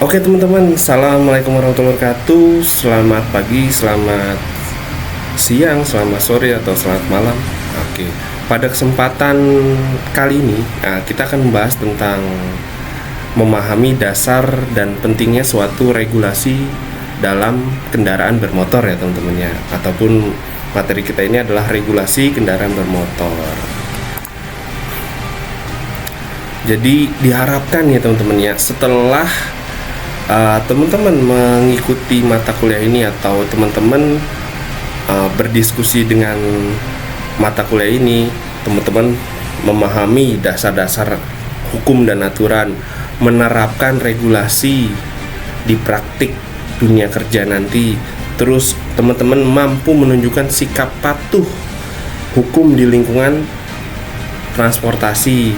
Oke teman-teman, Assalamualaikum warahmatullahi wabarakatuh. Selamat pagi, selamat siang, selamat sore, atau selamat malam. Oke, pada kesempatan kali ini kita akan membahas tentang memahami dasar dan pentingnya suatu regulasi dalam kendaraan bermotor ya teman-teman ya. Ataupun materi kita ini adalah regulasi kendaraan bermotor. Jadi diharapkan ya teman-teman ya, setelah teman-teman mengikuti mata kuliah ini atau teman-teman berdiskusi dengan mata kuliah ini, teman-teman memahami dasar-dasar hukum dan aturan, menerapkan regulasi di praktik dunia kerja nanti, terus teman-teman mampu menunjukkan sikap patuh hukum di lingkungan transportasi.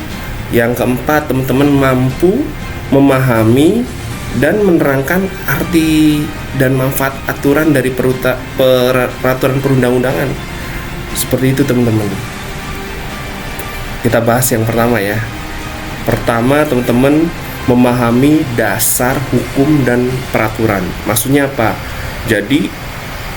Yang keempat, teman-teman mampu memahami dan menerangkan arti dan manfaat aturan dari peraturan perundang-undangan. Seperti itu teman-teman. Kita bahas yang pertama ya. Pertama, teman-teman memahami dasar hukum dan peraturan. Maksudnya apa? Jadi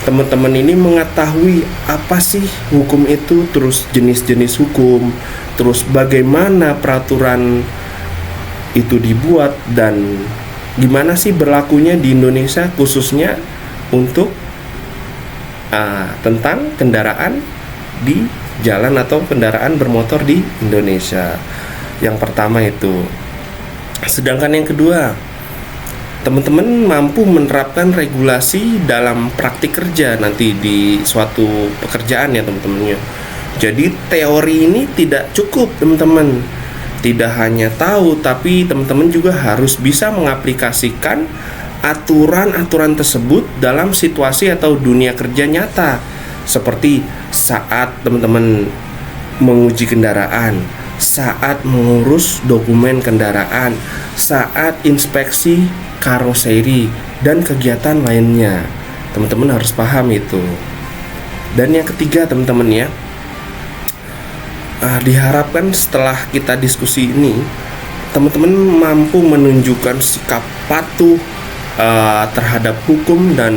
teman-teman ini mengetahui apa sih hukum itu, terus jenis-jenis hukum, terus bagaimana peraturan itu dibuat, dan gimana sih berlakunya di Indonesia, khususnya untuk tentang kendaraan di jalan atau kendaraan bermotor di Indonesia. Yang pertama itu. Sedangkan yang kedua, teman-teman mampu menerapkan regulasi dalam praktik kerja nanti di suatu pekerjaan ya teman-teman ya. Jadi teori ini tidak cukup teman-teman. Tidak hanya tahu, tapi teman-teman juga harus bisa mengaplikasikan aturan-aturan tersebut dalam situasi atau dunia kerja nyata. Seperti saat teman-teman menguji kendaraan, saat mengurus dokumen kendaraan, saat inspeksi karoseri, dan kegiatan lainnya. Teman-teman harus paham itu. Dan yang ketiga teman-teman ya, diharapkan setelah kita diskusi ini, teman-teman mampu menunjukkan sikap patuh terhadap hukum dan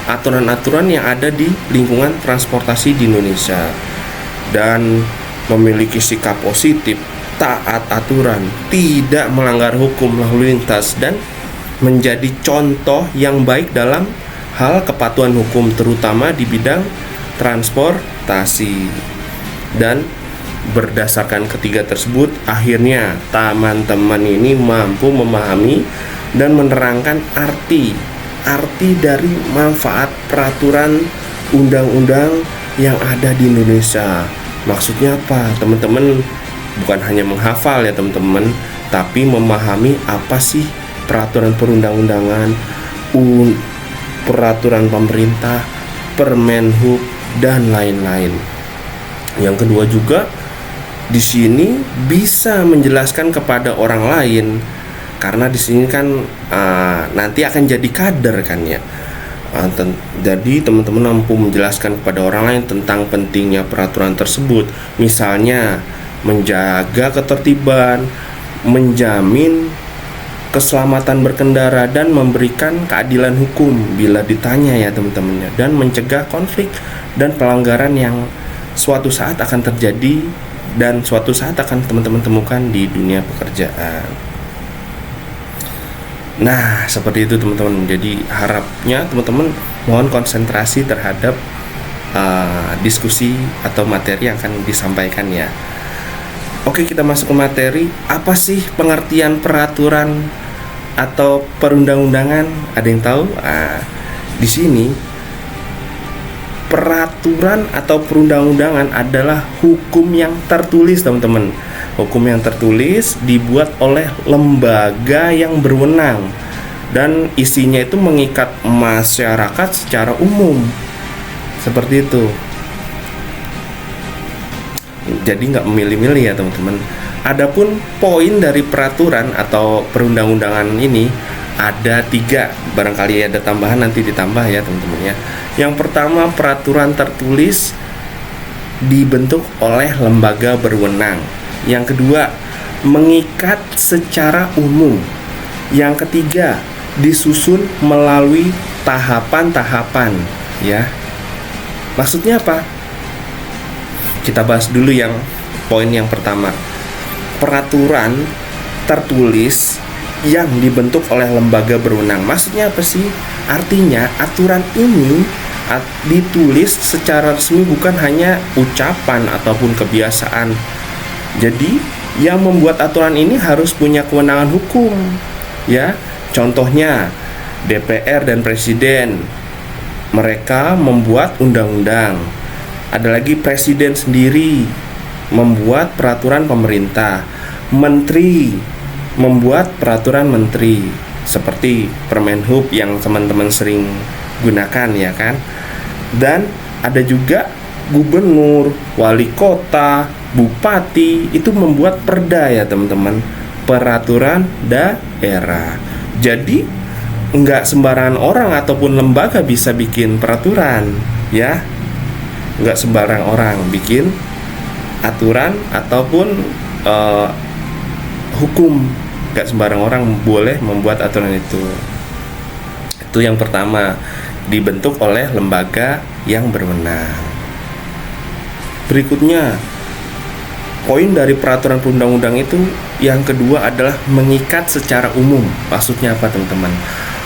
aturan-aturan yang ada di lingkungan transportasi di Indonesia, dan memiliki sikap positif, taat aturan, tidak melanggar hukum lalu lintas, dan menjadi contoh yang baik dalam hal kepatuhan hukum, terutama di bidang transportasi. Dan berdasarkan ketiga tersebut, akhirnya teman-teman ini mampu memahami dan menerangkan arti dari manfaat peraturan undang-undang yang ada di Indonesia. Maksudnya apa? Teman-teman bukan hanya menghafal ya teman-teman, tapi memahami apa sih peraturan perundang-undangan, peraturan pemerintah, Permenhub, dan lain-lain. Yang kedua juga, di sini bisa menjelaskan kepada orang lain, karena di sini kan nanti akan jadi kader kan ya. Jadi teman-teman mampu menjelaskan kepada orang lain tentang pentingnya peraturan tersebut, misalnya menjaga ketertiban, menjamin keselamatan berkendara, dan memberikan keadilan hukum bila ditanya ya teman-teman ya, dan mencegah konflik dan pelanggaran yang suatu saat akan terjadi dan suatu saat akan teman-teman temukan di dunia pekerjaan. Nah, seperti itu teman-teman. Jadi harapnya teman-teman mohon konsentrasi terhadap diskusi atau materi yang akan disampaikan ya. Oke, kita masuk ke materi. Apa sih pengertian peraturan atau perundang-undangan? Ada yang tahu? Di sini peraturan atau perundang-undangan adalah hukum yang tertulis teman-teman. Hukum yang tertulis dibuat oleh lembaga yang berwenang, dan isinya itu mengikat masyarakat secara umum. Seperti itu. Jadi nggak memilih-milih ya teman-teman. Adapun poin dari peraturan atau perundang-undangan ini ada 3. Barangkali ada tambahan, nanti ditambah ya teman-teman ya. Yang pertama, peraturan tertulis dibentuk oleh lembaga berwenang. Yang kedua, mengikat secara umum. Yang ketiga, disusun melalui tahapan-tahapan, ya. Maksudnya apa? Kita bahas dulu yang poin yang pertama. Peraturan tertulis yang dibentuk oleh lembaga berwenang. Maksudnya apa sih? Artinya aturan ini ditulis secara resmi, bukan hanya ucapan ataupun kebiasaan. Jadi yang membuat aturan ini harus punya kewenangan hukum, ya. Contohnya DPR dan Presiden, mereka membuat undang-undang. Ada lagi Presiden sendiri membuat peraturan pemerintah. Menteri membuat peraturan menteri, seperti Permenhub yang teman-teman sering gunakan, ya kan. Dan ada juga gubernur, wali kota, bupati, itu membuat perda, ya teman-teman, peraturan daerah. Jadi nggak sembarangan orang ataupun lembaga bisa bikin peraturan, ya. Nggak sembarang orang bikin aturan ataupun hukum. Nggak sembarang orang boleh membuat aturan itu. Itu yang pertama, dibentuk oleh lembaga yang berwenang. Berikutnya, poin dari peraturan perundang-undang itu yang kedua adalah mengikat secara umum. Maksudnya apa, teman-teman?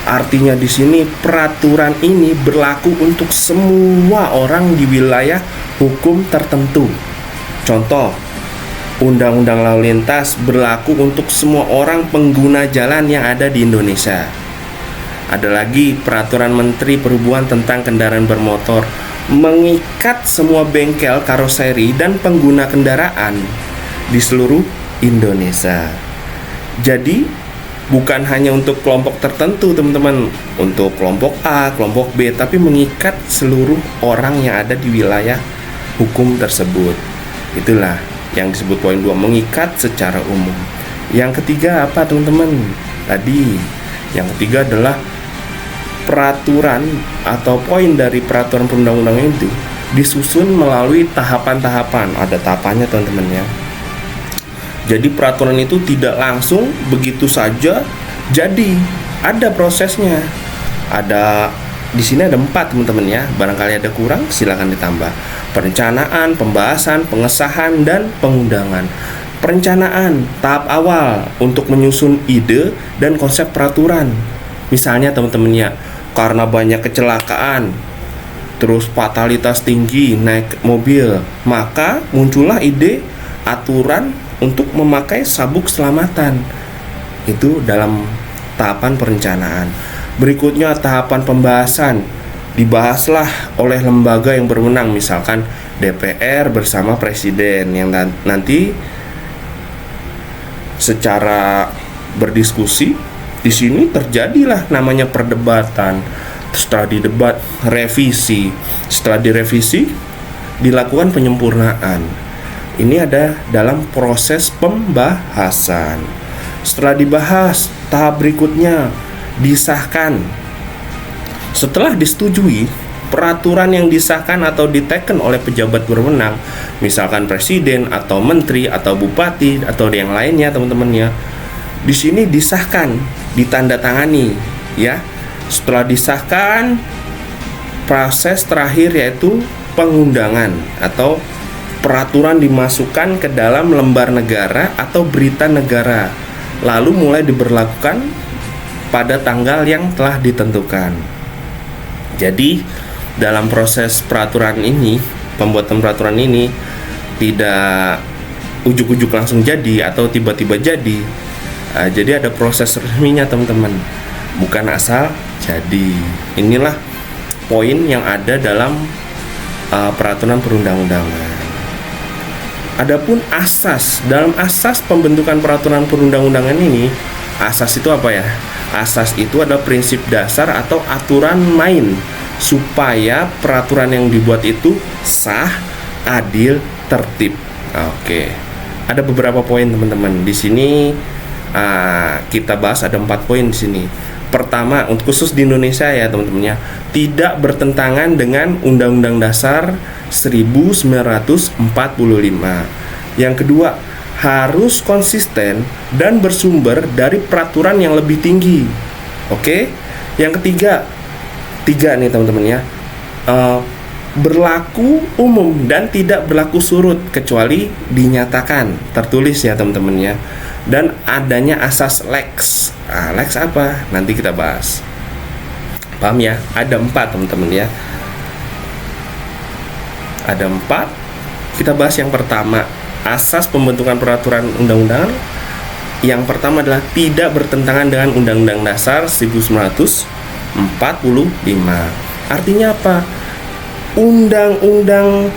Artinya di sini peraturan ini berlaku untuk semua orang di wilayah hukum tertentu. Contoh, Undang-Undang Lalu Lintas berlaku untuk semua orang pengguna jalan yang ada di Indonesia. Ada lagi peraturan Menteri Perhubungan tentang kendaraan bermotor, mengikat semua bengkel karoseri dan pengguna kendaraan di seluruh Indonesia. Jadi bukan hanya untuk kelompok tertentu, teman-teman, untuk kelompok A, kelompok B, tapi mengikat seluruh orang yang ada di wilayah hukum tersebut. Itulah yang disebut poin 2, mengikat secara umum. Yang ketiga apa, teman-teman? Tadi yang ketiga adalah peraturan atau poin dari peraturan perundang-undangan itu disusun melalui tahapan-tahapan. Ada tahapannya, teman-teman, ya. Jadi peraturan itu tidak langsung begitu saja jadi, ada prosesnya. Ada di sini ada 4, teman-teman, ya. Barangkali ada kurang, silakan ditambah. Perencanaan, pembahasan, pengesahan, dan pengundangan. Perencanaan tahap awal untuk menyusun ide dan konsep peraturan. Misalnya, teman-teman, ya, karena banyak kecelakaan, terus fatalitas tinggi naik mobil, maka muncullah ide aturan untuk memakai sabuk selamatan. Itu dalam tahapan perencanaan. Berikutnya tahapan pembahasan. Dibahaslah oleh lembaga yang berwenang, misalkan DPR bersama Presiden, yang nanti secara berdiskusi. Di sini terjadilah namanya perdebatan. Setelah didebat, revisi. Setelah direvisi, dilakukan penyempurnaan. Ini ada dalam proses pembahasan. Setelah dibahas, tahap berikutnya disahkan. Setelah disetujui, peraturan yang disahkan atau diteken oleh pejabat berwenang, misalkan presiden atau menteri atau bupati atau yang lainnya, teman-teman, ya. Di sini disahkan, ditandatangani, ya. Setelah disahkan, proses terakhir yaitu pengundangan atau peraturan dimasukkan ke dalam lembar negara atau berita negara, lalu mulai diberlakukan pada tanggal yang telah ditentukan. Jadi dalam proses peraturan ini, pembuatan peraturan ini tidak ujuk-ujuk langsung jadi atau tiba-tiba jadi. Jadi ada proses resminya, teman-teman, bukan asal jadi. Inilah poin yang ada dalam peraturan perundang-undangan. Adapun asas, dalam asas pembentukan peraturan perundang-undangan ini, asas itu apa, ya? Asas itu adalah prinsip dasar atau aturan main supaya peraturan yang dibuat itu sah, adil, tertib. Oke. Ada beberapa poin, teman-teman. Di sini kita bahas ada 4 poin di sini. Pertama, untuk khusus di Indonesia, ya, teman-teman, ya, tidak bertentangan dengan Undang-Undang Dasar 1945. Yang kedua, harus konsisten dan bersumber dari peraturan yang lebih tinggi. Oke. Yang tiga nih teman-teman ya. Berlaku umum dan tidak berlaku surut kecuali dinyatakan tertulis ya teman-teman ya. Dan adanya asas lex. Lex apa? Nanti kita bahas. Paham ya? Ada 4 teman-teman ya. Ada 4. Kita bahas yang pertama, asas pembentukan peraturan undang-undangan. Yang pertama adalah tidak bertentangan dengan Undang-Undang Dasar 1945. Artinya apa? Undang-Undang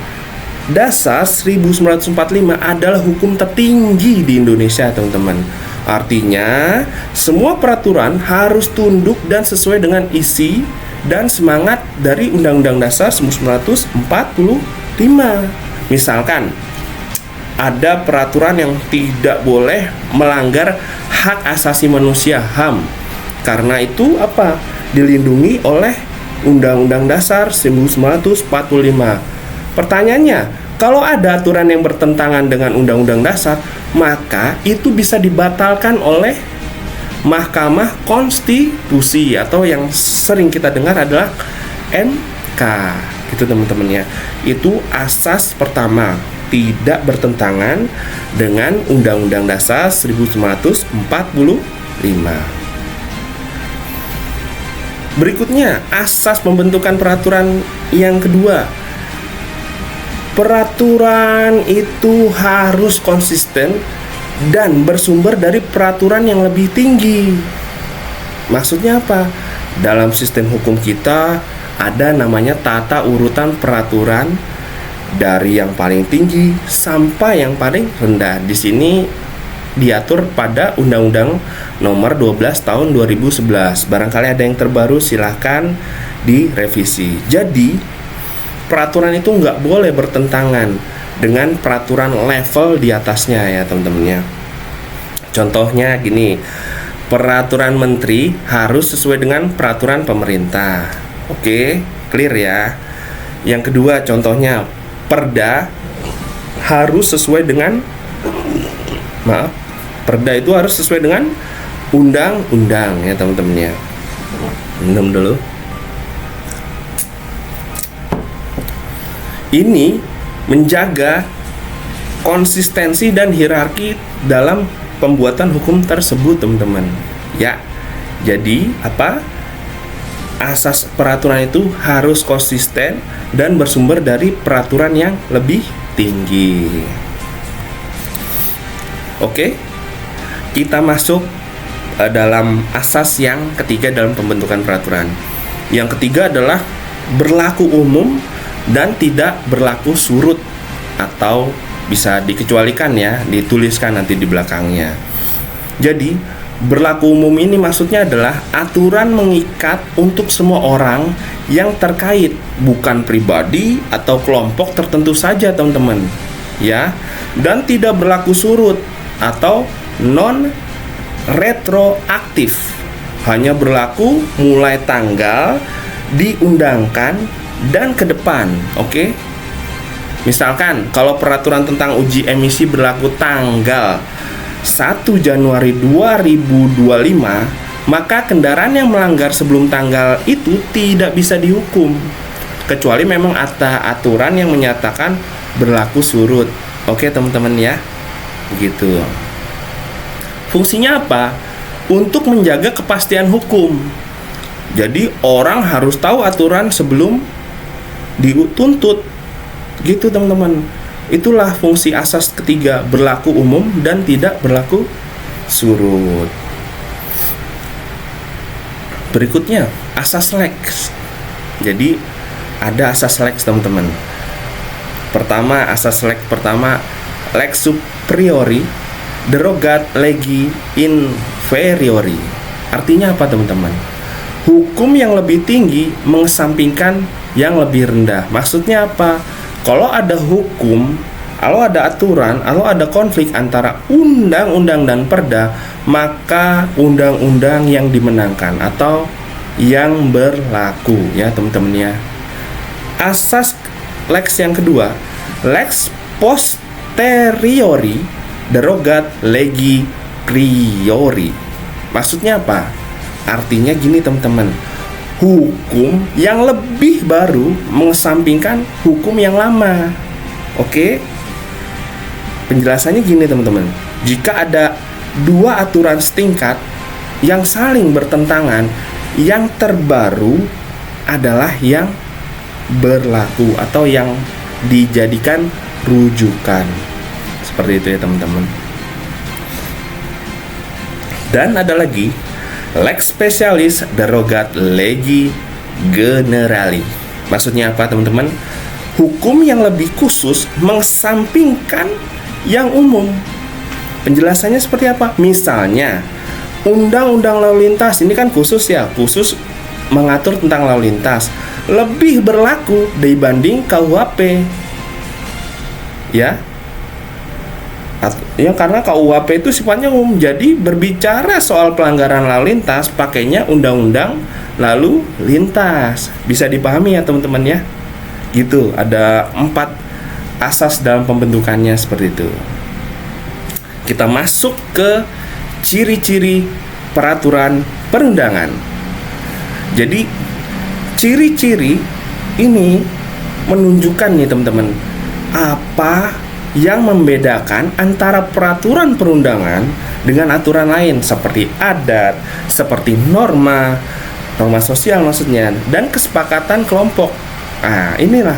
Dasar 1945 adalah hukum tertinggi di Indonesia, teman-teman. Artinya, semua peraturan harus tunduk dan sesuai dengan isi dan semangat dari Undang-Undang Dasar 1945. Misalkan, ada peraturan yang tidak boleh melanggar hak asasi manusia (HAM). Karena itu apa? Dilindungi oleh Undang-Undang Dasar 1945. Pertanyaannya, kalau ada aturan yang bertentangan dengan Undang-Undang Dasar, maka itu bisa dibatalkan oleh Mahkamah Konstitusi atau yang sering kita dengar adalah MK. Gitu teman-teman ya. Itu asas pertama, tidak bertentangan dengan Undang-Undang Dasar 1945. Berikutnya, asas pembentukan peraturan yang kedua. Peraturan itu harus konsisten dan bersumber dari peraturan yang lebih tinggi. Maksudnya apa? Dalam sistem hukum kita ada namanya tata urutan peraturan dari yang paling tinggi sampai yang paling rendah. Di sini diatur pada Undang-Undang Nomor 12 Tahun 2011. Barangkali ada yang terbaru, silahkan direvisi. Jadi peraturan itu nggak boleh bertentangan dengan peraturan level di atasnya ya teman-teman ya. Contohnya gini, peraturan menteri harus sesuai dengan peraturan pemerintah. Oke, clear ya. Yang kedua contohnya, perda harus sesuai dengan perda itu harus sesuai dengan undang-undang ya teman-teman ya. Minum dulu. Ini menjaga konsistensi dan hierarki dalam pembuatan hukum tersebut teman-teman ya. Jadi apa? Asas peraturan itu harus konsisten dan bersumber dari peraturan yang lebih tinggi. Oke, kita masuk dalam asas yang ketiga dalam pembentukan peraturan. Yang ketiga adalah berlaku umum dan tidak berlaku surut, atau bisa dikecualikan ya, dituliskan nanti di belakangnya. Jadi berlaku umum ini maksudnya adalah aturan mengikat untuk semua orang yang terkait, bukan pribadi atau kelompok tertentu saja teman-teman ya. Dan tidak berlaku surut atau non retroaktif, hanya berlaku mulai tanggal diundangkan dan ke depan. Oke. Misalkan kalau peraturan tentang uji emisi berlaku tanggal 1 Januari 2025, maka kendaraan yang melanggar sebelum tanggal itu tidak bisa dihukum, kecuali memang ada aturan yang menyatakan berlaku surut. Oke teman-teman ya, begitu. Fungsinya apa? Untuk menjaga kepastian hukum. Jadi orang harus tahu aturan sebelum dituntut, gitu teman-teman. Itulah fungsi asas ketiga, berlaku umum dan tidak berlaku surut. Berikutnya asas lex. Jadi ada asas lex teman-teman. Pertama, asas lex pertama, lex superiori derogat legi inferiori. Artinya apa teman-teman? Hukum yang lebih tinggi mengesampingkan yang lebih rendah. Maksudnya apa? Kalau ada hukum, kalau ada aturan, kalau ada konflik antara undang-undang dan perda, maka undang-undang yang dimenangkan atau yang berlaku ya teman-teman ya. Asas lex yang kedua, lex posteriori derogat legi priori. Maksudnya apa? Artinya gini teman-teman, hukum yang lebih baru mengesampingkan hukum yang lama. Oke? Penjelasannya gini teman-teman, jika ada dua aturan setingkat yang saling bertentangan, yang terbaru adalah yang berlaku atau yang dijadikan rujukan. Seperti itu ya teman-teman. Dan ada lagi lex specialis derogat legi generali. Maksudnya apa teman-teman? Hukum yang lebih khusus mengesampingkan yang umum. Penjelasannya seperti apa? Misalnya undang-undang lalu lintas ini kan khusus ya, khusus mengatur tentang lalu lintas, lebih berlaku dibanding KUHP. Ya, karena KUHP itu sifatnya umum, jadi berbicara soal pelanggaran lalu lintas pakainya undang-undang lalu lintas. Bisa dipahami ya teman-teman ya. Gitu, ada 4 asas dalam pembentukannya seperti itu. Kita masuk ke ciri-ciri peraturan perundangan. Jadi ciri-ciri ini menunjukkan nih teman-teman, apa yang membedakan antara peraturan perundangan dengan aturan lain seperti adat, seperti norma sosial maksudnya, dan kesepakatan kelompok. Nah, inilah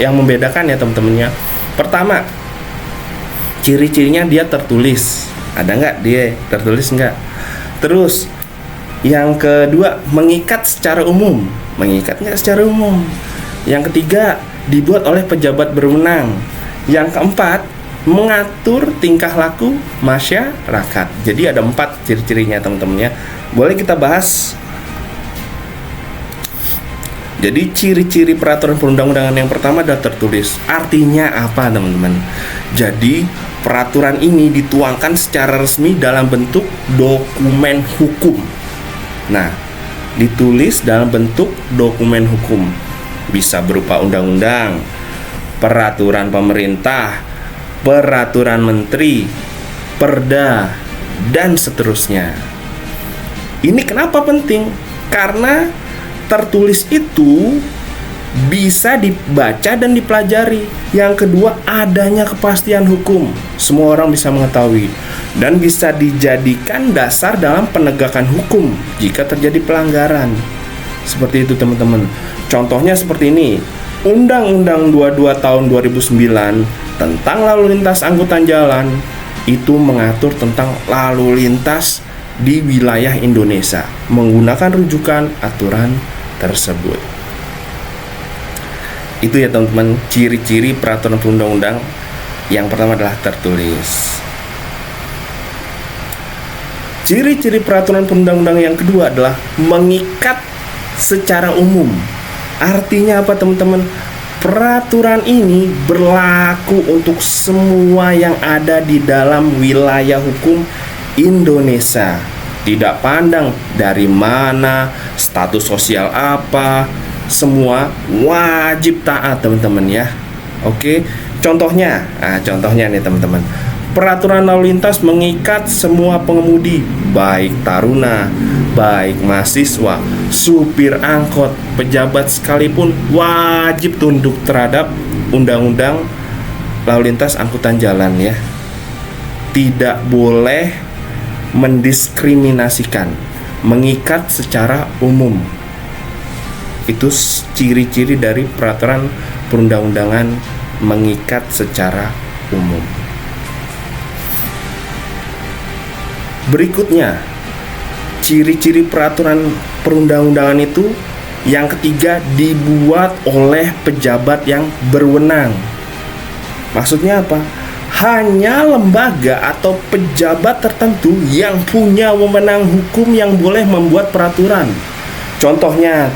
yang membedakan ya teman-temannya. Pertama, ciri-cirinya dia tertulis. Ada nggak dia tertulis nggak? Terus yang kedua, mengikat secara umum. Mengikat nggak secara umum? Yang ketiga, dibuat oleh pejabat berwenang. Yang keempat, mengatur tingkah laku masyarakat. Jadi ada 4 ciri-cirinya teman-teman ya. Boleh kita bahas. Jadi ciri-ciri peraturan perundang-undangan yang pertama adalah tertulis. Artinya apa teman-teman? Jadi peraturan ini dituangkan secara resmi dalam bentuk dokumen hukum. Nah, ditulis dalam bentuk dokumen hukum. Bisa berupa undang-undang, peraturan pemerintah, peraturan menteri, perda, dan seterusnya. Ini kenapa penting? Karena tertulis itu bisa dibaca dan dipelajari. Yang kedua, adanya kepastian hukum. Semua orang bisa mengetahui dan bisa dijadikan dasar dalam penegakan hukum jika terjadi pelanggaran. Seperti itu teman-teman. Contohnya seperti ini. Undang-Undang 22 tahun 2009 tentang lalu lintas angkutan jalan itu mengatur tentang lalu lintas di wilayah Indonesia menggunakan rujukan aturan tersebut. Itu ya teman-teman, ciri-ciri peraturan perundang-undang. Yang pertama adalah tertulis. Ciri-ciri peraturan perundang-undang yang kedua adalah mengikat secara umum. Artinya apa teman-teman? Peraturan ini berlaku untuk semua yang ada di dalam wilayah hukum Indonesia. Tidak pandang dari mana, status sosial apa, semua wajib taat teman-teman ya. Oke, contohnya nih teman-teman, peraturan lalu lintas mengikat semua pengemudi, baik taruna, baik mahasiswa, supir angkot, pejabat sekalipun wajib tunduk terhadap undang-undang lalu lintas angkutan jalan ya. Tidak boleh mendiskriminasikan, mengikat secara umum. Itu ciri-ciri dari peraturan perundang-undangan mengikat secara umum. Berikutnya, ciri-ciri peraturan perundang-undangan itu yang ketiga, dibuat oleh pejabat yang berwenang. Maksudnya apa? Hanya lembaga atau pejabat tertentu yang punya wewenang hukum yang boleh membuat peraturan. Contohnya,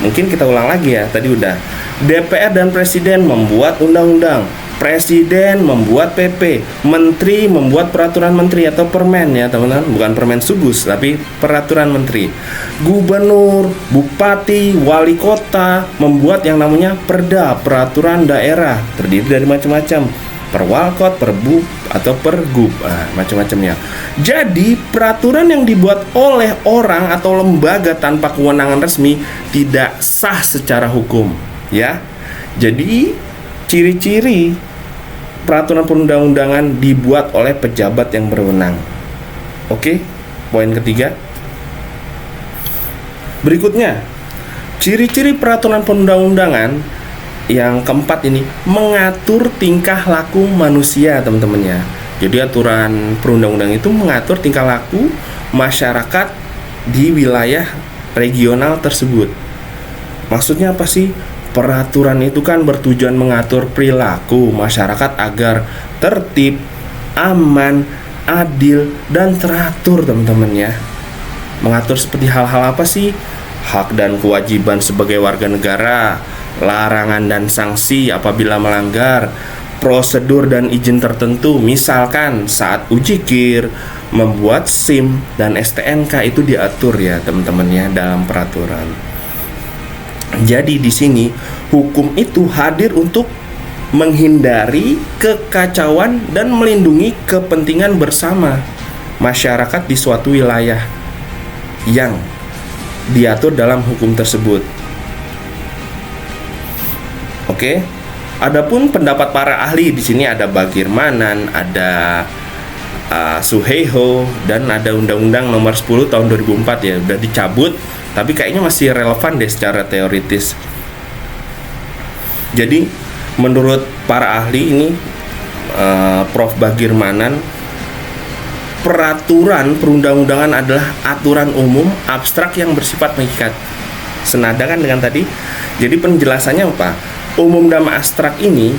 mungkin kita ulang lagi ya, tadi udah. DPR dan Presiden membuat undang-undang, Presiden membuat PP, Menteri membuat peraturan menteri atau permen ya teman-teman, bukan permen subus tapi peraturan menteri. Gubernur, Bupati, Wali Kota membuat yang namanya perda, peraturan daerah, terdiri dari macam-macam. Perwalkot, atau pergub, macam-macamnya. Jadi peraturan yang dibuat oleh orang atau lembaga tanpa kewenangan resmi tidak sah secara hukum, ya. Jadi ciri-ciri peraturan perundang-undangan dibuat oleh pejabat yang berwenang. Oke, poin ketiga. Berikutnya, ciri-ciri peraturan perundang-undangan yang keempat ini mengatur tingkah laku manusia, teman-teman ya. Jadi aturan perundang-undangan itu mengatur tingkah laku masyarakat di wilayah regional tersebut. Maksudnya apa sih? Peraturan itu kan bertujuan mengatur perilaku masyarakat agar tertib, aman, adil, dan teratur, teman-teman ya. Mengatur seperti hal-hal apa sih? Hak dan kewajiban sebagai warga negara, larangan dan sanksi apabila melanggar, prosedur dan izin tertentu, misalkan saat uji KIR, membuat SIM dan STNK itu diatur ya teman-teman ya dalam peraturan. Jadi di sini hukum itu hadir untuk menghindari kekacauan dan melindungi kepentingan bersama masyarakat di suatu wilayah yang diatur dalam hukum tersebut. Oke. Adapun pendapat para ahli di sini ada Bagirmanan, ada Suheiho, dan ada Undang-Undang Nomor 10 Tahun 2004 ya, udah dicabut, tapi kayaknya masih relevan deh secara teoritis. Jadi menurut para ahli ini, Prof. Bagirmanan, peraturan perundang-undangan adalah aturan umum abstrak yang bersifat mengikat. Senada kan dengan tadi. Jadi penjelasannya apa? Umum dan abstrak ini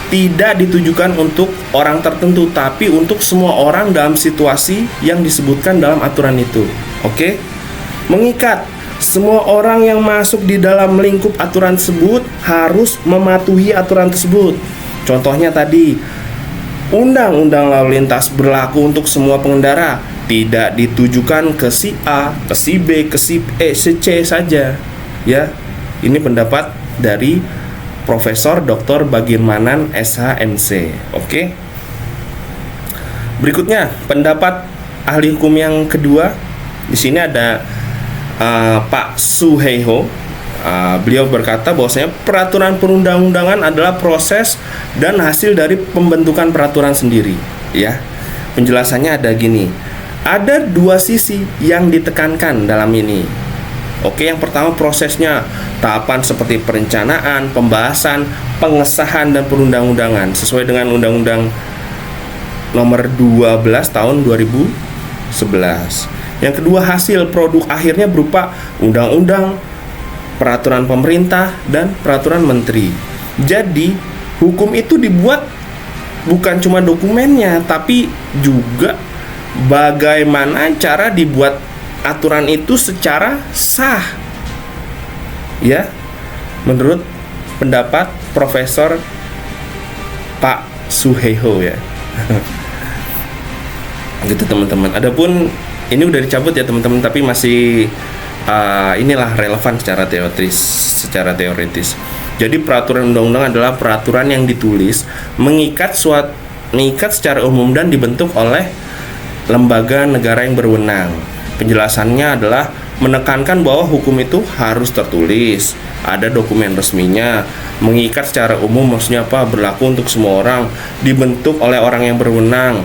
tidak ditujukan untuk orang tertentu, tapi untuk semua orang dalam situasi yang disebutkan dalam aturan itu. Oke? Mengikat. Semua orang yang masuk di dalam lingkup aturan tersebut harus mematuhi aturan tersebut. Contohnya tadi, Undang-undang lalu lintas berlaku untuk semua pengendara, tidak ditujukan ke si A, ke si B, ke si E, si C saja. Ya, ini pendapat dari Profesor Dr. Bagirmanan SHMC. Oke. Berikutnya pendapat ahli hukum yang kedua. Di sini ada Pak Suheiho. Beliau berkata bahwasanya peraturan perundang-undangan adalah proses dan hasil dari pembentukan peraturan sendiri, ya. Penjelasannya ada gini. Ada dua sisi yang ditekankan dalam ini. Oke, yang pertama prosesnya, tahapan seperti perencanaan, pembahasan, pengesahan dan perundang-undangan sesuai dengan Undang-Undang Nomor 12 Tahun 2011. Yang kedua, hasil produk akhirnya berupa undang-undang, peraturan pemerintah, dan peraturan menteri. Jadi hukum itu dibuat bukan cuma dokumennya, tapi juga bagaimana cara dibuat aturan itu secara sah. Ya, menurut pendapat Profesor Pak Suheiho ya. Gitu teman-teman. Adapun ini udah dicabut ya teman-teman, tapi masih inilah relevan secara teoritis. Jadi peraturan undang-undang adalah peraturan yang ditulis mengikat secara umum dan dibentuk oleh lembaga negara yang berwenang. Penjelasannya adalah menekankan bahwa hukum itu harus tertulis, ada dokumen resminya, mengikat secara umum maksudnya apa? Berlaku untuk semua orang, dibentuk oleh orang yang berwenang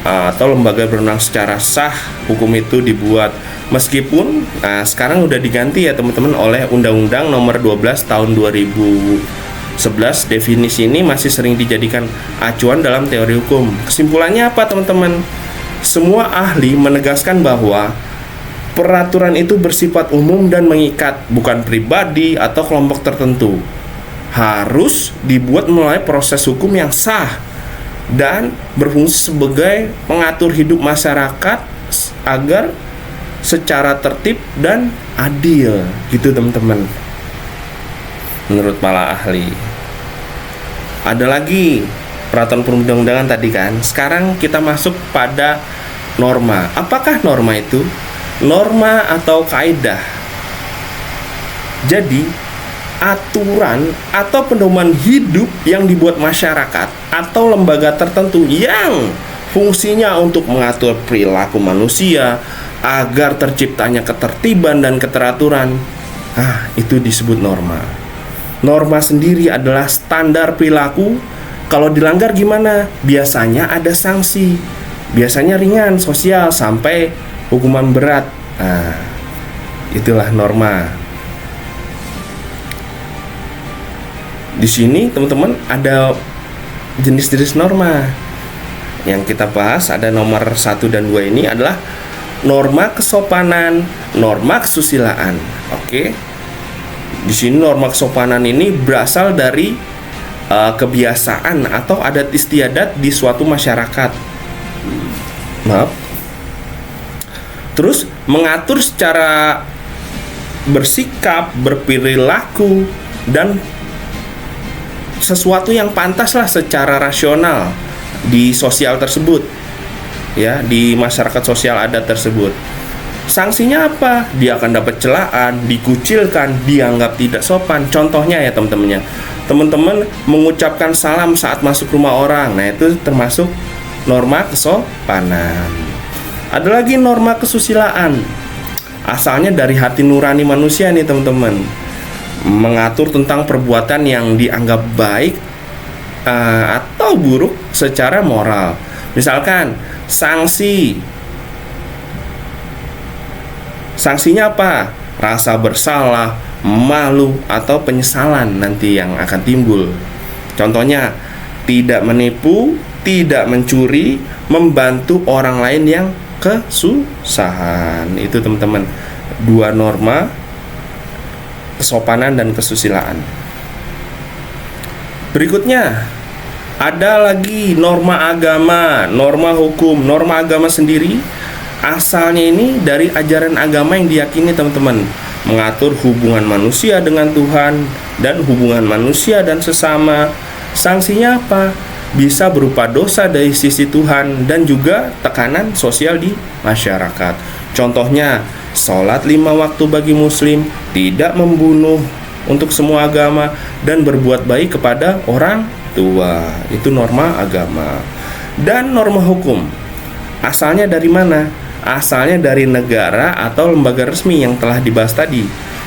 atau lembaga berwenang secara sah. Hukum itu dibuat meskipun sekarang udah diganti ya teman-teman oleh Undang-Undang Nomor 12 Tahun 2011. Definisi ini masih sering dijadikan acuan dalam teori hukum. Kesimpulannya apa teman-teman? Semua ahli menegaskan bahwa peraturan itu bersifat umum dan mengikat, bukan pribadi atau kelompok tertentu. Harus dibuat melalui proses hukum yang sah dan berfungsi sebagai pengatur hidup masyarakat agar secara tertib dan adil, gitu teman-teman. Menurut para ahli. Ada lagi peraturan perundang-undangan tadi kan. Sekarang kita masuk pada norma. Apakah norma itu? Norma atau kaidah. Jadi aturan atau pedoman hidup yang dibuat masyarakat atau lembaga tertentu yang fungsinya untuk mengatur perilaku manusia agar terciptanya ketertiban dan keteraturan. Itu disebut norma. Norma sendiri adalah standar perilaku. Kalau dilanggar gimana? Biasanya ada sanksi. Biasanya ringan, sosial, sampai hukuman berat. Itulah norma. Di sini teman-teman ada jenis-jenis norma. Yang kita bahas ada nomor 1 dan 2 ini adalah norma kesopanan, norma kesusilaan. Oke. Di sini norma kesopanan ini berasal dari kebiasaan atau adat istiadat di suatu masyarakat. Terus mengatur secara bersikap, berperilaku, dan sesuatu yang pantaslah secara rasional di sosial tersebut, ya, di masyarakat sosial adat tersebut. Sanksinya apa? Dia akan dapat celaan, dikucilkan, dianggap tidak sopan. Contohnya ya teman-teman mengucapkan salam saat masuk rumah orang. Nah, itu termasuk norma kesopanan. Ada lagi norma kesusilaan. Asalnya dari hati nurani manusia nih teman-teman. Mengatur tentang perbuatan yang dianggap baik atau buruk secara moral. Misalkan sanksinya apa? Rasa bersalah, malu, atau penyesalan nanti yang akan timbul. Contohnya, tidak menipu, tidak mencuri, membantu orang lain yang kesusahan. Itu teman-teman, 2 norma kesopanan dan kesusilaan. Berikutnya ada lagi norma agama, norma hukum. Norma agama sendiri asalnya ini dari ajaran agama yang diyakini teman-teman, mengatur hubungan manusia dengan Tuhan dan hubungan manusia dan sesama. Sanksinya apa? Bisa berupa dosa dari sisi Tuhan dan juga tekanan sosial di masyarakat. Contohnya, sholat 5 waktu bagi muslim, tidak membunuh untuk semua agama, dan berbuat baik kepada orang tua. Itu norma agama. Dan norma hukum asalnya dari mana? Asalnya dari negara atau lembaga resmi yang telah dibahas tadi.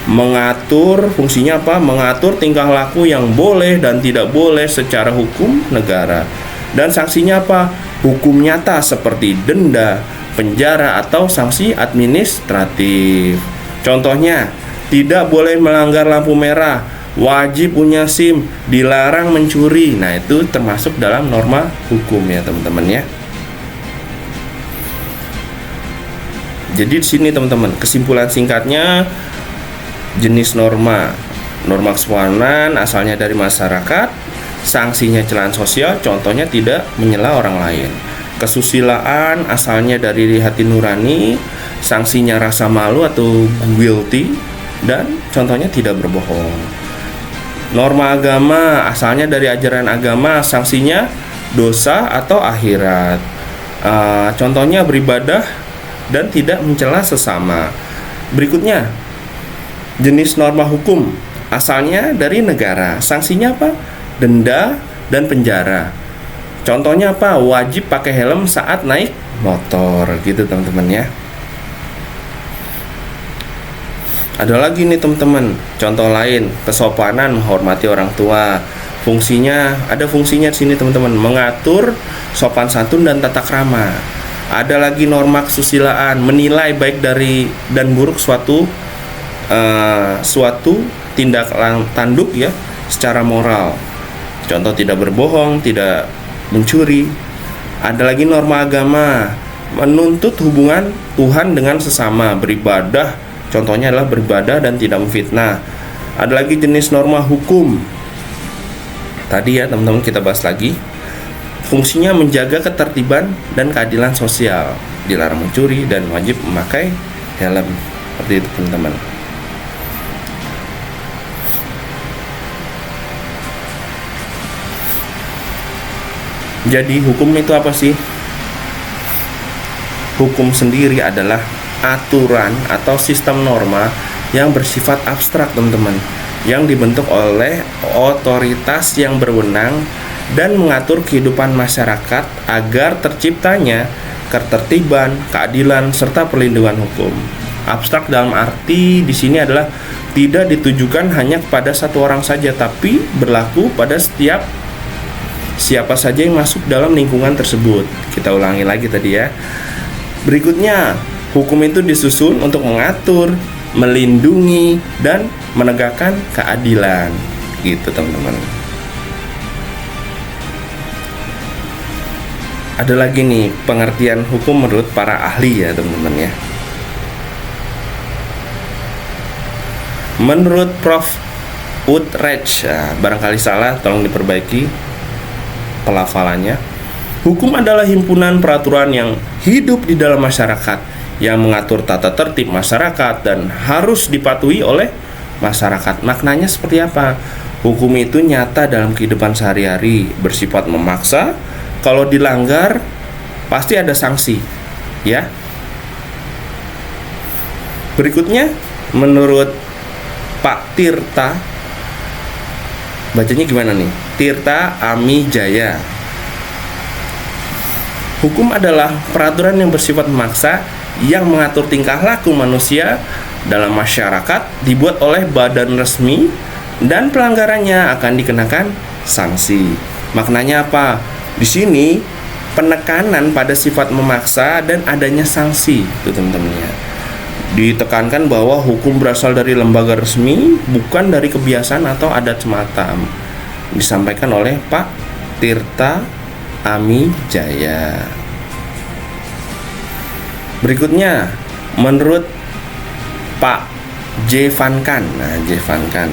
Mengatur, fungsinya apa? Mengatur tingkah laku yang boleh dan tidak boleh secara hukum negara. Dan sanksinya apa? Hukum nyata seperti denda, penjara, atau sanksi administratif. Contohnya, tidak boleh melanggar lampu merah, wajib punya SIM, dilarang mencuri. Nah, itu termasuk dalam norma hukum ya teman-teman ya. Jadi di sini teman-teman, kesimpulan singkatnya, jenis norma kesopanan asalnya dari masyarakat, sanksinya celaan sosial, contohnya tidak menyela orang lain. Kesusilaan asalnya dari hati nurani, sanksinya rasa malu atau guilty, dan contohnya tidak berbohong. Norma agama asalnya dari ajaran agama, sanksinya dosa atau akhirat. Contohnya beribadah dan tidak mencela sesama. Berikutnya, jenis norma hukum asalnya dari negara, sanksinya apa? Denda dan penjara. Contohnya apa? Wajib pakai helm saat naik motor, gitu teman-teman ya. Ada lagi nih teman-teman, contoh lain, kesopanan menghormati orang tua. Ada fungsinya di sini teman-teman, mengatur sopan santun dan tata krama. Ada lagi norma kesusilaan, menilai baik dari dan buruk suatu tindak tanduk ya secara moral. Contoh tidak berbohong, tidak mencuri. Ada lagi norma agama, menuntut hubungan Tuhan dengan sesama, beribadah. Contohnya adalah beribadah dan tidak memfitnah. Ada lagi jenis norma hukum. Tadi ya teman-teman kita bahas lagi. Fungsinya menjaga ketertiban dan keadilan sosial, dilarang mencuri dan wajib memakai helm. Seperti itu teman-teman. Jadi hukum itu apa sih? Hukum sendiri adalah aturan atau sistem norma yang bersifat abstrak teman-teman, yang dibentuk oleh otoritas yang berwenang dan mengatur kehidupan masyarakat agar terciptanya ketertiban, keadilan, serta perlindungan hukum. Abstrak dalam arti di sini adalah tidak ditujukan hanya kepada satu orang saja, tapi berlaku pada siapa saja yang masuk dalam lingkungan tersebut. Kita ulangi lagi tadi ya. Berikutnya, hukum itu disusun untuk mengatur, melindungi, dan menegakkan keadilan. Gitu teman-teman. Ada lagi nih pengertian hukum menurut para ahli ya teman-teman ya. Menurut Prof. Utrecht, barangkali salah, tolong diperbaiki pelafalannya. Hukum adalah himpunan peraturan yang hidup di dalam masyarakat, yang mengatur tata tertib masyarakat dan harus dipatuhi oleh masyarakat. Maknanya seperti apa? Hukum itu nyata dalam kehidupan sehari-hari, bersifat memaksa. Kalau dilanggar pasti ada sanksi, ya. Berikutnya, menurut Pak Tirta, bacanya gimana nih? Tirta Amijaya. Hukum adalah peraturan yang bersifat memaksa yang mengatur tingkah laku manusia dalam masyarakat, dibuat oleh badan resmi, dan pelanggarannya akan dikenakan sanksi. Maknanya apa? Di sini penekanan pada sifat memaksa dan adanya sanksi, itu teman-teman ya. Ditekankan bahwa hukum berasal dari lembaga resmi, bukan dari kebiasaan atau adat semata. Disampaikan oleh Pak Tirta Amijaya. Berikutnya, menurut Pak J. Van Kan. J. Van Kan,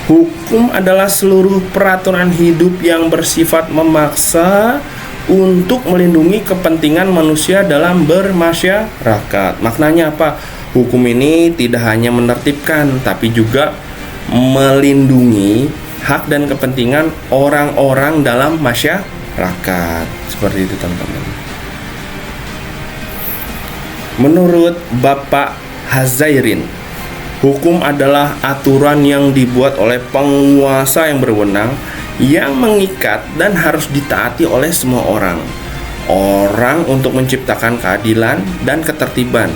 hukum adalah seluruh peraturan hidup yang bersifat memaksa untuk melindungi kepentingan manusia dalam bermasyarakat. Maknanya apa? Hukum ini tidak hanya menertibkan, tapi juga melindungi hak dan kepentingan orang-orang dalam masyarakat. Seperti itu teman-teman. Menurut Bapak Hazairin, hukum adalah aturan yang dibuat oleh penguasa yang berwenang, yang mengikat dan harus ditaati oleh semua orang untuk menciptakan keadilan dan ketertiban.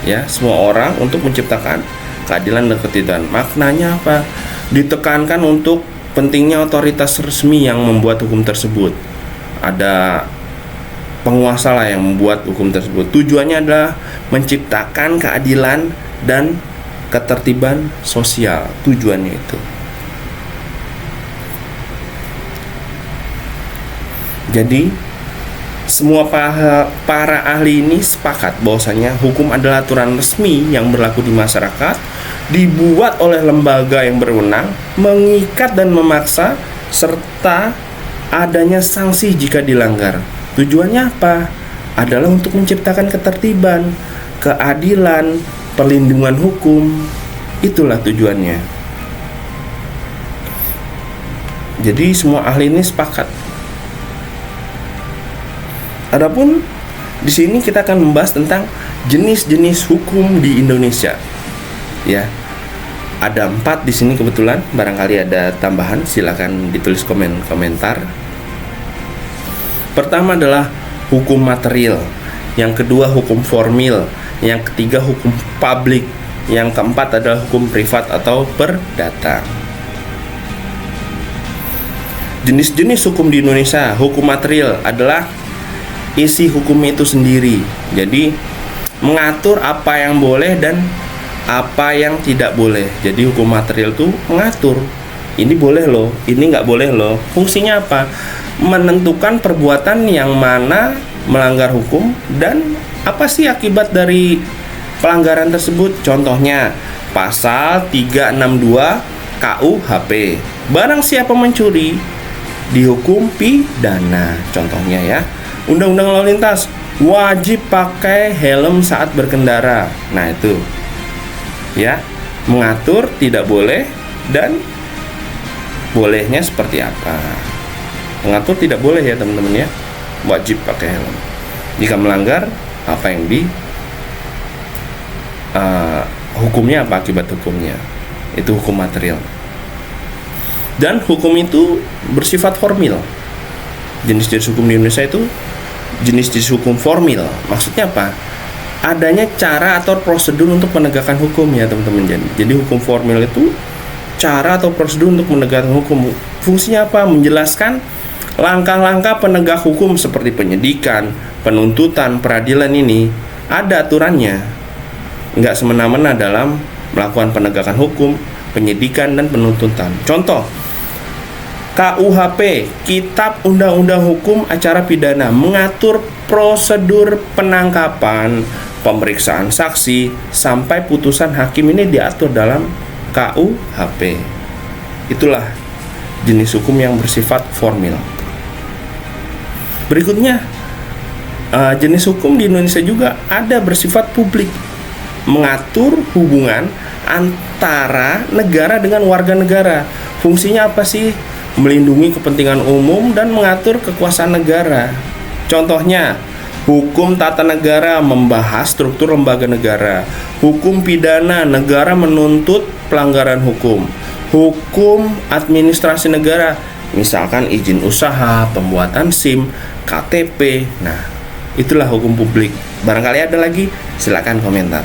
Ya, semua orang untuk menciptakan keadilan dan ketertiban. Maknanya apa? Ditekankan untuk pentingnya otoritas resmi yang membuat hukum tersebut. Ada penguasa lah yang membuat hukum tersebut. Tujuannya adalah menciptakan keadilan dan ketertiban sosial. Tujuannya itu. Jadi semua para ahli ini sepakat bahwasanya hukum adalah aturan resmi yang berlaku di masyarakat, dibuat oleh lembaga yang berwenang, mengikat dan memaksa, serta adanya sanksi jika dilanggar. Tujuannya apa? Adalah untuk menciptakan ketertiban, keadilan, perlindungan hukum. Itulah tujuannya. Jadi semua ahli ini sepakat. Adapun di sini kita akan membahas tentang jenis-jenis hukum di Indonesia. Ya, ada 4 di sini kebetulan. Barangkali ada tambahan, silakan ditulis komentar. Pertama adalah hukum material, yang kedua hukum formil, yang ketiga hukum publik, yang keempat adalah hukum privat atau perdata. Jenis-jenis hukum di Indonesia. Hukum material adalah isi hukum itu sendiri, jadi mengatur apa yang boleh dan apa yang tidak boleh. Jadi hukum material itu mengatur, ini boleh loh, ini nggak boleh loh. Fungsinya apa? Menentukan perbuatan yang mana melanggar hukum dan apa sih akibat dari pelanggaran tersebut. Contohnya pasal 362 KUHP, barang siapa mencuri dihukum pidana. Contohnya ya, Undang-Undang Lalu Lintas, wajib pakai helm saat berkendara. Nah itu ya, mengatur tidak boleh dan bolehnya seperti apa. Mengatur tidak boleh ya teman-teman ya, wajib pakai helm. Jika melanggar, apa yang hukumnya, apa akibat hukumnya. Itu hukum material. Dan hukum itu bersifat formil. Jenis-jenis hukum di Indonesia itu jenis-jenis hukum formil. Maksudnya apa? Adanya cara atau prosedur untuk penegakan hukum ya teman-teman. Jadi hukum formil itu cara atau prosedur untuk menegakkan hukum. Fungsinya apa? Menjelaskan langkah-langkah penegak hukum seperti penyidikan, penuntutan, peradilan ini ada aturannya. Nggak semena-mena dalam melakukan penegakan hukum, penyidikan, dan penuntutan. Contoh, KUHP, Kitab Undang-Undang Hukum Acara Pidana, mengatur prosedur penangkapan, pemeriksaan saksi, sampai putusan hakim ini diatur dalam KUHP. Itulah jenis hukum yang bersifat formil. Berikutnya, jenis hukum di Indonesia juga ada bersifat publik, mengatur hubungan antara negara dengan warga negara. Fungsinya apa sih? Melindungi kepentingan umum dan mengatur kekuasaan negara. Contohnya, hukum tata negara membahas struktur lembaga negara. Hukum pidana, negara menuntut pelanggaran hukum. Hukum administrasi negara, misalkan izin usaha, pembuatan SIM, KTP. Nah, itulah hukum publik. Barangkali ada lagi, silakan komentar.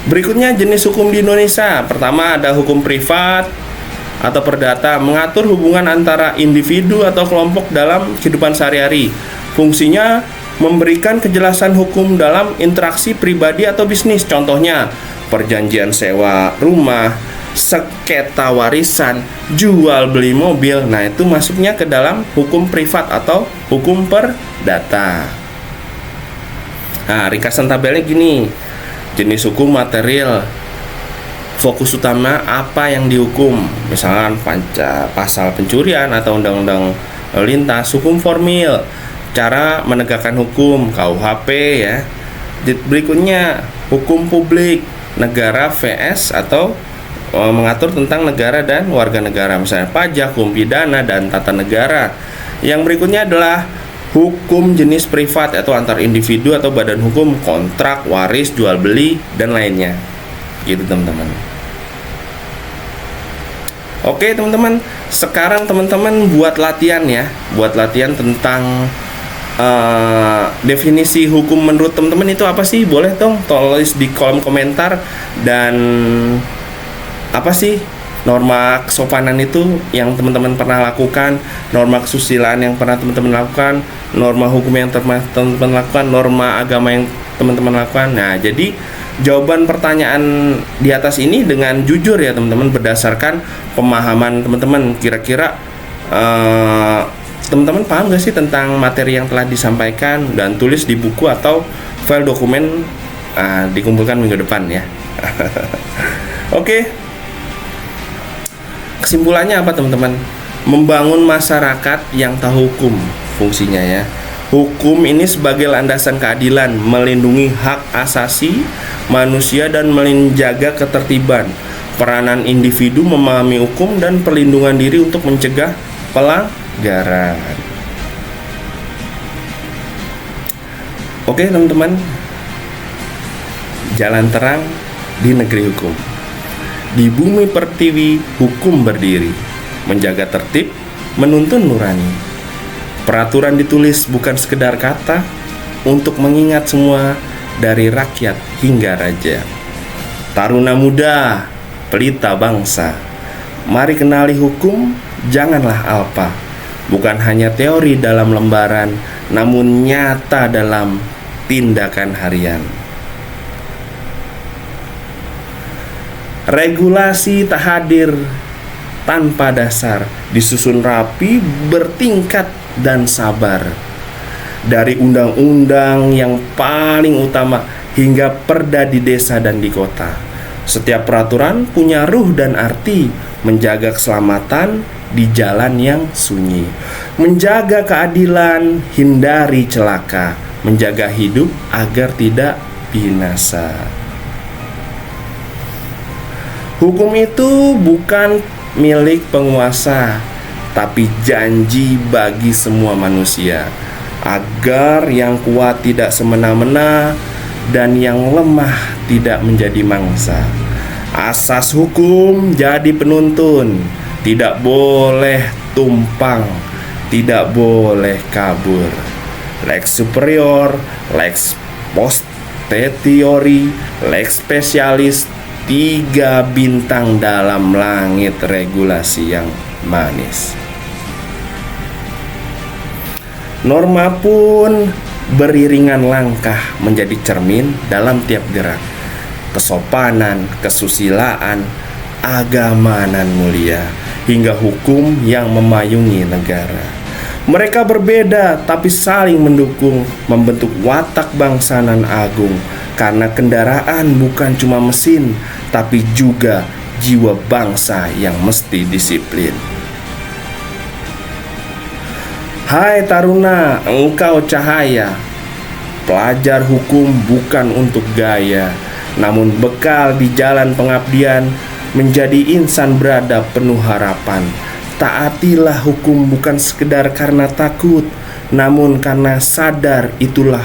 Berikutnya jenis hukum di Indonesia. Pertama ada hukum privat atau perdata, mengatur hubungan antara individu atau kelompok dalam kehidupan sehari-hari. Fungsinya memberikan kejelasan hukum dalam interaksi pribadi atau bisnis. Contohnya perjanjian sewa rumah, sengketa warisan, jual beli mobil. Nah, itu masuknya ke dalam hukum privat atau hukum perdata. Nah, ringkasan tabelnya gini. Jenis hukum material, fokus utama apa yang dihukum, misalkan pasal pencurian atau undang-undang lalu lintas. Hukum formil, cara menegakkan hukum, KUHP ya. Berikutnya hukum publik, negara vs atau mengatur tentang negara dan warga negara, misalnya pajak, hukum pidana, dan tata negara. Yang berikutnya adalah hukum jenis privat atau antar individu atau badan hukum, kontrak, waris, jual beli, dan lainnya. Gitu teman-teman. Oke teman-teman, sekarang teman-teman buat latihan ya. Buat latihan tentang definisi hukum menurut teman-teman itu apa sih? Boleh dong tulis di kolom komentar. Dan apa sih norma kesopanan itu yang teman-teman pernah lakukan, norma kesusilaan yang pernah teman-teman lakukan, norma hukum yang teman-teman lakukan, norma agama yang teman-teman lakukan. Nah, jadi jawaban pertanyaan di atas ini dengan jujur ya teman-teman, berdasarkan pemahaman teman-teman. Kira-kira teman-teman paham gak sih tentang materi yang telah disampaikan, dan tulis di buku atau file dokumen dikumpulkan minggu depan ya. Oke. Kesimpulannya apa teman-teman? Membangun masyarakat yang tahu hukum fungsinya ya. Hukum ini sebagai landasan keadilan, melindungi hak asasi manusia dan menjaga ketertiban. Peranan individu memahami hukum dan perlindungan diri untuk mencegah pelanggaran. Oke teman-teman, jalan terang di negeri hukum. Di bumi pertiwi hukum berdiri, menjaga tertib, menuntun nurani. Peraturan ditulis bukan sekedar kata, untuk mengingat semua dari rakyat hingga raja. Taruna muda, pelita bangsa, mari kenali hukum, janganlah alpa. Bukan hanya teori dalam lembaran, namun nyata dalam tindakan harian. Regulasi tak hadir tanpa dasar, disusun rapi, bertingkat dan sabar. Dari undang-undang yang paling utama hingga perda di desa dan di kota. Setiap peraturan punya ruh dan arti, menjaga keselamatan di jalan yang sunyi, menjaga keadilan, hindari celaka, menjaga hidup agar tidak binasa. Hukum itu bukan milik penguasa, tapi janji bagi semua manusia, agar yang kuat tidak semena-mena, dan yang lemah tidak menjadi mangsa. Asas hukum jadi penuntun, tidak boleh tumpang, tidak boleh kabur. Lex superior, lex posteriori, lex specialis, 3 bintang dalam langit regulasi yang manis. Norma pun beriringan langkah menjadi cermin dalam tiap gerak. Kesopanan, kesusilaan, agama nan mulia, hingga hukum yang memayungi negara. Mereka berbeda tapi saling mendukung, membentuk watak bangsa nan agung. Karena kendaraan bukan cuma mesin, tapi juga jiwa bangsa yang mesti disiplin. Hai taruna, engkau cahaya. Pelajar hukum bukan untuk gaya, namun bekal di jalan pengabdian, menjadi insan beradab penuh harapan. Taatilah hukum bukan sekedar karena takut, namun karena sadar itulah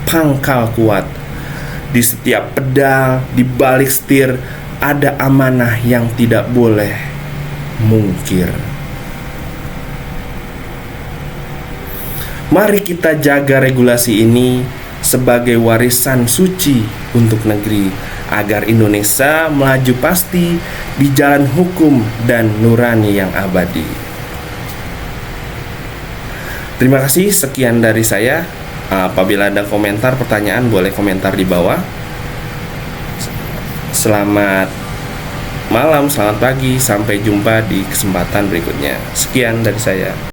pangkal kuat. Di setiap pedal, di balik setir, ada amanah yang tidak boleh mungkir. Mari kita jaga regulasi ini sebagai warisan suci untuk negeri, agar Indonesia melaju pasti di jalan hukum dan nurani yang abadi. Terima kasih, sekian dari saya. Apabila ada komentar, pertanyaan, boleh komentar di bawah. Selamat malam, selamat pagi, sampai jumpa di kesempatan berikutnya. Sekian dari saya.